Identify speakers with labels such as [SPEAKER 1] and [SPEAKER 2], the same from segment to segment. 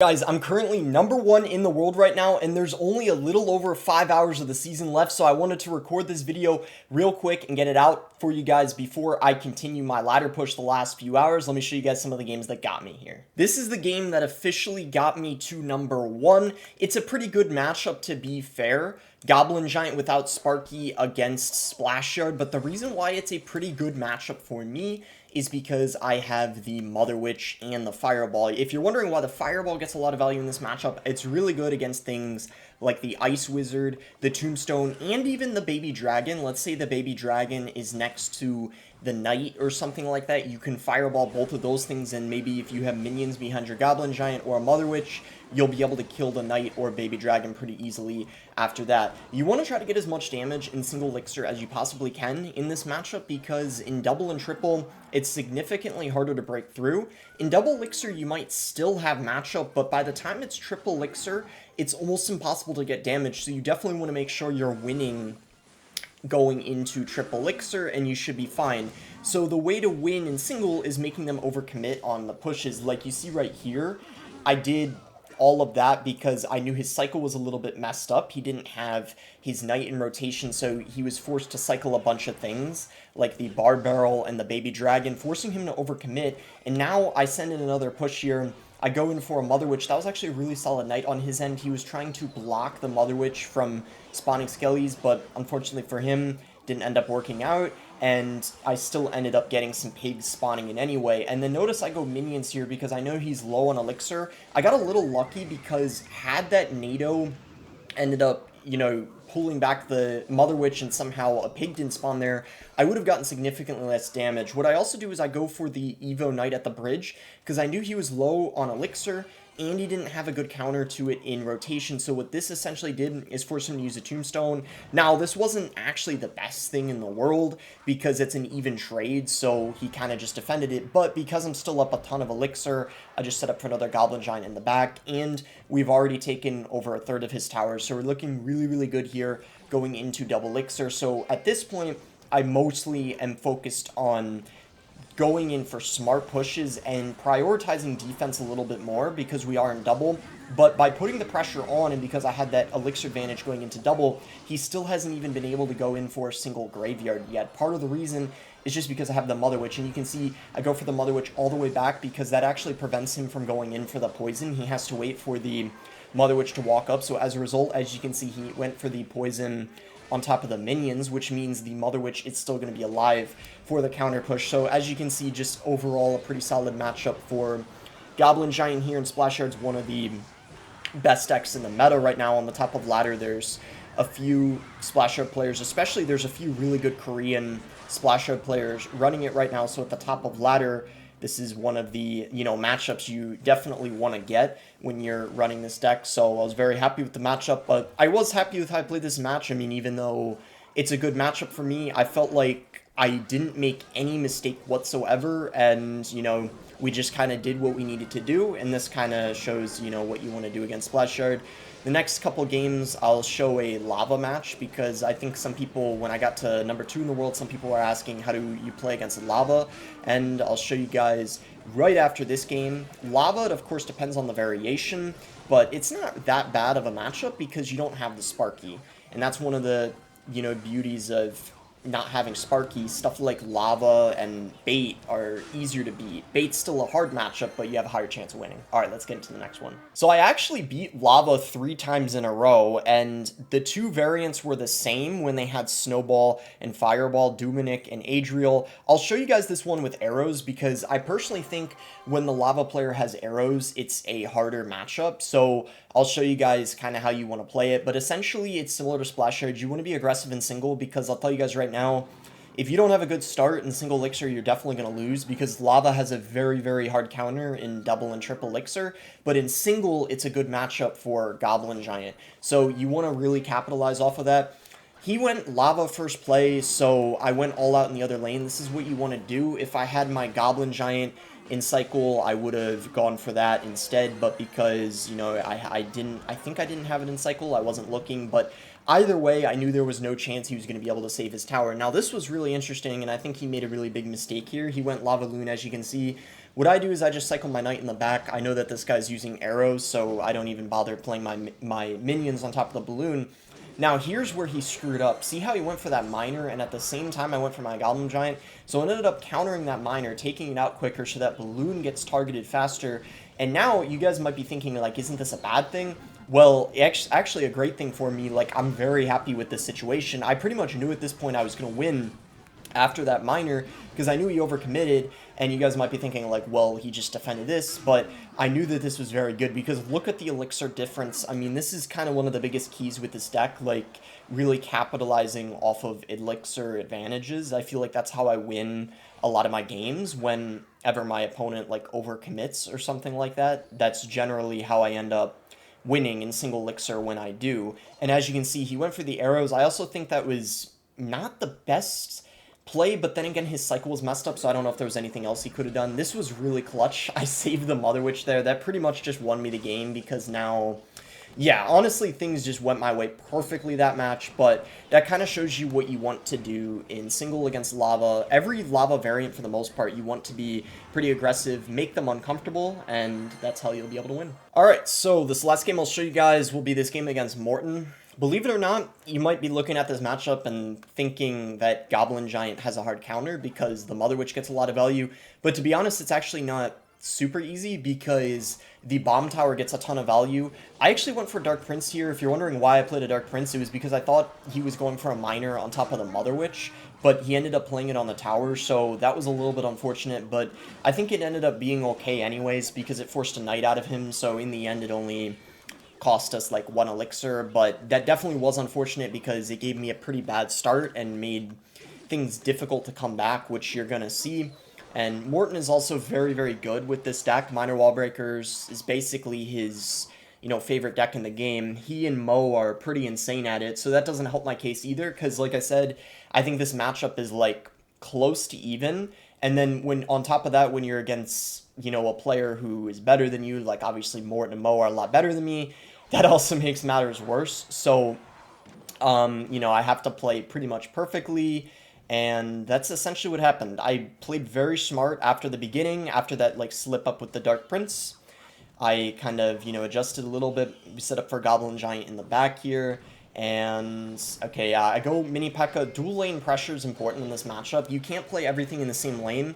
[SPEAKER 1] Guys, I'm currently #1 in the world right now, and there's only a little over 5 hours of the season left, so I wanted to record this video real quick and get it out for you guys before I continue my ladder push the last few hours. Let me show you guys some of the games that got me here. This is the game that officially got me to #1. It's a pretty good matchup, to be fair. Goblin Giant without Sparky against Splash Yard, but the reason why it's a pretty good matchup for me is because I have the Mother Witch and the Fireball. If you're wondering why the Fireball gets a lot of value in this matchup, it's really good against things like the Ice Wizard, the Tombstone, and even the Baby Dragon. Let's say the Baby Dragon is next to the Knight or something like that. You can Fireball both of those things, and maybe if you have minions behind your Goblin Giant or a Mother Witch, you'll be able to kill the Knight or Baby Dragon pretty easily after that. You want to try to get as much damage in single elixir as you possibly can in this matchup, because in double and triple, it's significantly harder to break through. In double elixir, you might still have matchup, but by the time it's triple elixir, it's almost impossible to get damage, so you definitely want to make sure you're winning going into triple elixir, and you should be fine. So the way to win in single is making them overcommit on the pushes. Like you see right here, I did all of that because I knew his cycle was a little bit messed up. He didn't have his Knight in rotation, so he was forced to cycle a bunch of things, like the Bard Barrel and the Baby Dragon, forcing him to overcommit. And now I send in another push here. I go in for a Mother Witch. That was actually a really solid Knight on his end. He was trying to block the Mother Witch from spawning Skellies, but unfortunately for him, didn't end up working out, and I still ended up getting some pigs spawning in anyway. And then notice I go minions here because I know he's low on elixir. I got a little lucky because had that NATO ended up, pulling back the Mother Witch and somehow a pig didn't spawn there, I would have gotten significantly less damage. What I also do is I go for the Evo Knight at the bridge, because I knew he was low on elixir, and he didn't have a good counter to it in rotation, so what this essentially did is force him to use a Tombstone. Now, this wasn't actually the best thing in the world, because it's an even trade, so he kind of just defended it, but because I'm still up a ton of elixir, I just set up for another Goblin Giant in the back, and we've already taken over a third of his towers, so we're looking really, really good here going into double elixir. So at this point, I mostly am focused on going in for smart pushes and prioritizing defense a little bit more because we are in double. But by putting the pressure on, and because I had that elixir advantage going into double, he still hasn't even been able to go in for a single graveyard yet. Part of the reason is just because I have the Mother Witch, and you can see I go for the Mother Witch all the way back because that actually prevents him from going in for the poison. He has to wait for the Mother Witch to walk up, so as a result, as you can see, he went for the poison on top of the minions, which means the Mother Witch is still going to be alive for the counter push. So as you can see, just overall a pretty solid matchup for Goblin Giant here, and Splash Yard's one of the best decks in the meta right now. On the top of ladder, there's a few Splash Yard players, especially there's a few really good Korean Splash Yard players running it right now, so at the top of ladder, this is one of the, matchups you definitely want to get when you're running this deck. So I was very happy with the matchup, but I was happy with how I played this match. I mean, even though it's a good matchup for me, I felt like I didn't make any mistake whatsoever, and, we just kind of did what we needed to do, and this kind of shows, what you want to do against Splash Yard. The next couple games, I'll show a lava match, because I think some people, when I got to #2 in the world, some people are asking, how do you play against lava? And I'll show you guys right after this game. Lava, it of course depends on the variation, but it's not that bad of a matchup because you don't have the Sparky. And that's one of the, beauties of not having Sparky. Stuff like lava and bait are easier to beat. Bait's still a hard matchup, but you have a higher chance of winning. All right, let's get into the next one. So I actually beat lava 3 times in a row, and the 2 variants were the same when they had Snowball and Fireball, Dominic and Adriel. I'll show you guys this one with arrows because I personally think when the lava player has arrows, it's a harder matchup. So I'll show you guys kind of how you want to play it, but essentially it's similar to Splash Yard. You want to be aggressive in single because I'll tell you guys right now, if you don't have a good start in single elixir, you're definitely going to lose because lava has a very, very hard counter in double and triple elixir, but in single, it's a good matchup for Goblin Giant. So you want to really capitalize off of that. He went lava first play, so I went all out in the other lane. This is what you want to do. If I had my Goblin Giant in cycle, I would have gone for that instead, but because, I think I didn't have it in cycle, I wasn't looking, but either way, I knew there was no chance he was going to be able to save his tower. Now, this was really interesting, and I think he made a really big mistake here. He went Lava Loon, as you can see. what I do is I just cycle my knight in the back. I know that this guy's using arrows, so I don't even bother playing my minions on top of the balloon. Now, here's where he screwed up. See how he went for that miner, and at the same time I went for my Goblin Giant? So I ended up countering that miner, taking it out quicker so that balloon gets targeted faster. And now, you guys might be thinking, like, isn't this a bad thing? Well, it's actually a great thing for me. Like, I'm very happy with this situation. I pretty much knew at this point I was going to win after that miner, because I knew he overcommitted, and you guys might be thinking, like, well, he just defended this, but I knew that this was very good, because look at the elixir difference. I mean, this is kind of one of the biggest keys with this deck, like, really capitalizing off of elixir advantages. I feel like that's how I win a lot of my games. Whenever my opponent, like, overcommits or something like that, that's generally how I end up winning in single elixir when I do. And as you can see, he went for the arrows. I also think that was not the best play, but then again, his cycle was messed up, so I don't know if there was anything else he could have done. This was really clutch. I saved the Mother Witch there. That pretty much just won me the game, because now, yeah, honestly, things just went my way perfectly that match, but that kind of shows you what you want to do in single against lava. Every lava variant, for the most part, you want to be pretty aggressive, make them uncomfortable, and that's how you'll be able to win. Alright, so this last game I'll show you guys will be this game against Morton. Believe it or not, you might be looking at this matchup and thinking that Goblin Giant has a hard counter because the Mother Witch gets a lot of value, but to be honest, it's actually not super easy because the Bomb Tower gets a ton of value. I actually went for Dark Prince here. If you're wondering why I played a Dark Prince, it was because I thought he was going for a miner on top of the Mother Witch, but he ended up playing it on the tower, so that was a little bit unfortunate, but I think it ended up being okay anyways because it forced a knight out of him, so in the end it only cost us like 1 elixir, but that definitely was unfortunate because it gave me a pretty bad start and made things difficult to come back, which you're gonna see. And Morton is also very, very good with this deck. Minor Wall Breakers is basically his, favorite deck in the game. He and Mo are pretty insane at it, so that doesn't help my case either, because like I said, I think this matchup is like close to even, and then when on top of that, when you're against, a player who is better than you, like obviously Morton and Mo are a lot better than me, that also makes matters worse. So, I have to play pretty much perfectly, and that's essentially what happened. I played very smart after the beginning, after that, like, slip up with the Dark Prince. I kind of, adjusted a little bit. We set up for Goblin Giant in the back here, and, okay, I go Mini P.E.K.K.A. Dual lane pressure is important in this matchup. You can't play everything in the same lane.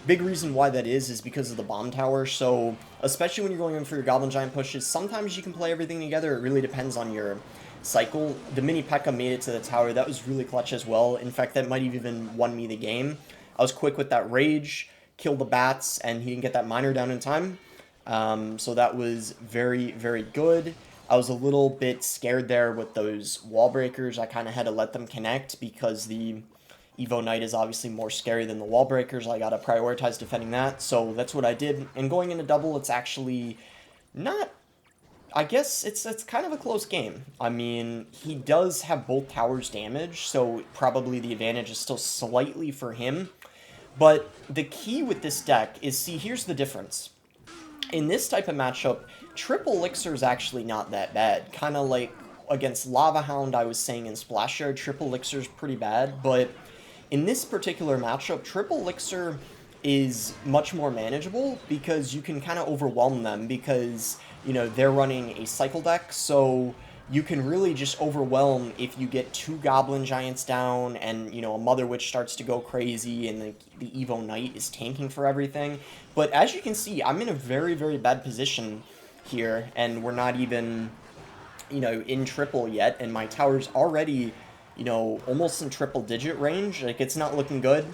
[SPEAKER 1] Big reason why that is because of the Bomb Tower, so especially when you're going in for your Goblin Giant pushes, sometimes you can play everything together. It really depends on your cycle. The Mini P.E.K.K.A. made it to the tower. That was really clutch as well. In fact, that might have even won me the game. I was quick with that Rage, killed the bats, and he didn't get that miner down in time. So that was very, very good. I was a little bit scared there with those wall breakers. I kind of had to let them connect because the Evo Knight is obviously more scary than the wall breakers. I gotta prioritize defending that, so that's what I did. And going into double, it's actually not, I guess it's kind of a close game. I mean, he does have both towers damaged, so probably the advantage is still slightly for him. But the key with this deck is, see, here's the difference. In this type of matchup, triple elixir is actually not that bad. Kind of like against Lava Hound, I was saying in Splash Yard, triple elixir is pretty bad, but in this particular matchup, triple elixir is much more manageable because you can kind of overwhelm them because, they're running a cycle deck, so you can really just overwhelm if you get 2 Goblin Giants down and, a Mother Witch starts to go crazy and the Evo Knight is tanking for everything. But as you can see, I'm in a very, very bad position here, and we're not even, in triple yet, and my tower's already, almost in triple digit range. Like, it's not looking good.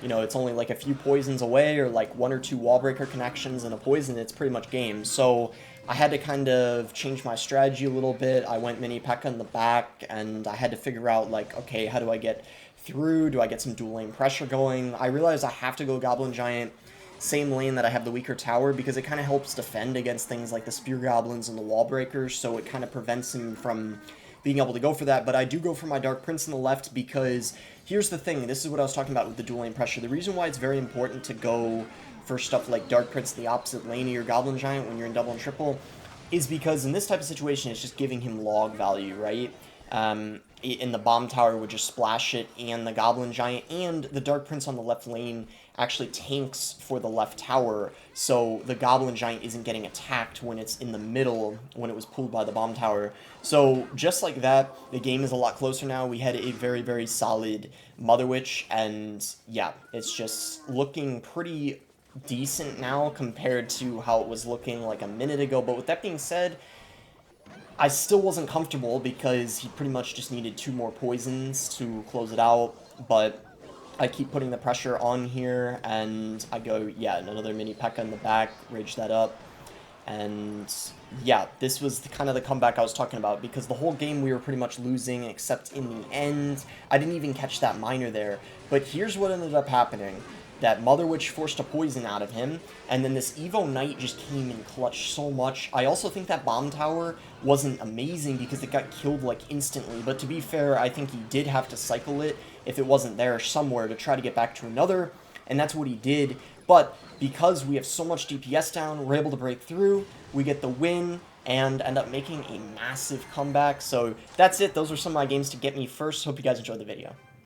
[SPEAKER 1] It's only like a few poisons away, or like 1 or 2 wall breaker connections and a poison. It's pretty much game. So I had to kind of change my strategy a little bit. I went Mini P.E.K.K.A. in the back, and I had to figure out, like, okay, how do I get through? Do I get some dual lane pressure going? I realized I have to go Goblin Giant, same lane that I have the weaker tower, because it kind of helps defend against things like the Spear Goblins and the wall breakers, so it kind of prevents him from being able to go for that. But I do go for my Dark Prince in the left because here's the thing. This is what I was talking about with the dual lane pressure. The reason why it's very important to go for stuff like Dark Prince in the opposite lane of your Goblin Giant when you're in double and triple is because in this type of situation, it's just giving him log value, right? in the bomb tower would just splash it, and the Goblin Giant and the Dark Prince on the left lane actually tanks for the left tower, so the Goblin Giant isn't getting attacked when it's in the middle, when it was pulled by the bomb tower. So just like that, the game is a lot closer now. We had a very, very solid Mother Witch, and yeah, it's just looking pretty decent now compared to how it was looking like a minute ago. But with that being said, I still wasn't comfortable because he pretty much just needed 2 more poisons to close it out, but I keep putting the pressure on here, and I go, yeah, another mini P.E.K.K.A in the back, rage that up, and yeah, this was kind of the comeback I was talking about, because the whole game we were pretty much losing, except in the end, I didn't even catch that miner there, but here's what ended up happening. That Mother Witch forced a poison out of him, and then this Evo Knight just came in clutch so much. I also think that bomb tower wasn't amazing because it got killed like instantly, but to be fair, I think he did have to cycle it if it wasn't there somewhere to try to get back to another, and that's what he did. But because we have so much DPS down, we're able to break through, we get the win, and end up making a massive comeback. So that's it. Those are some of my games to get me first. Hope you guys enjoyed the video.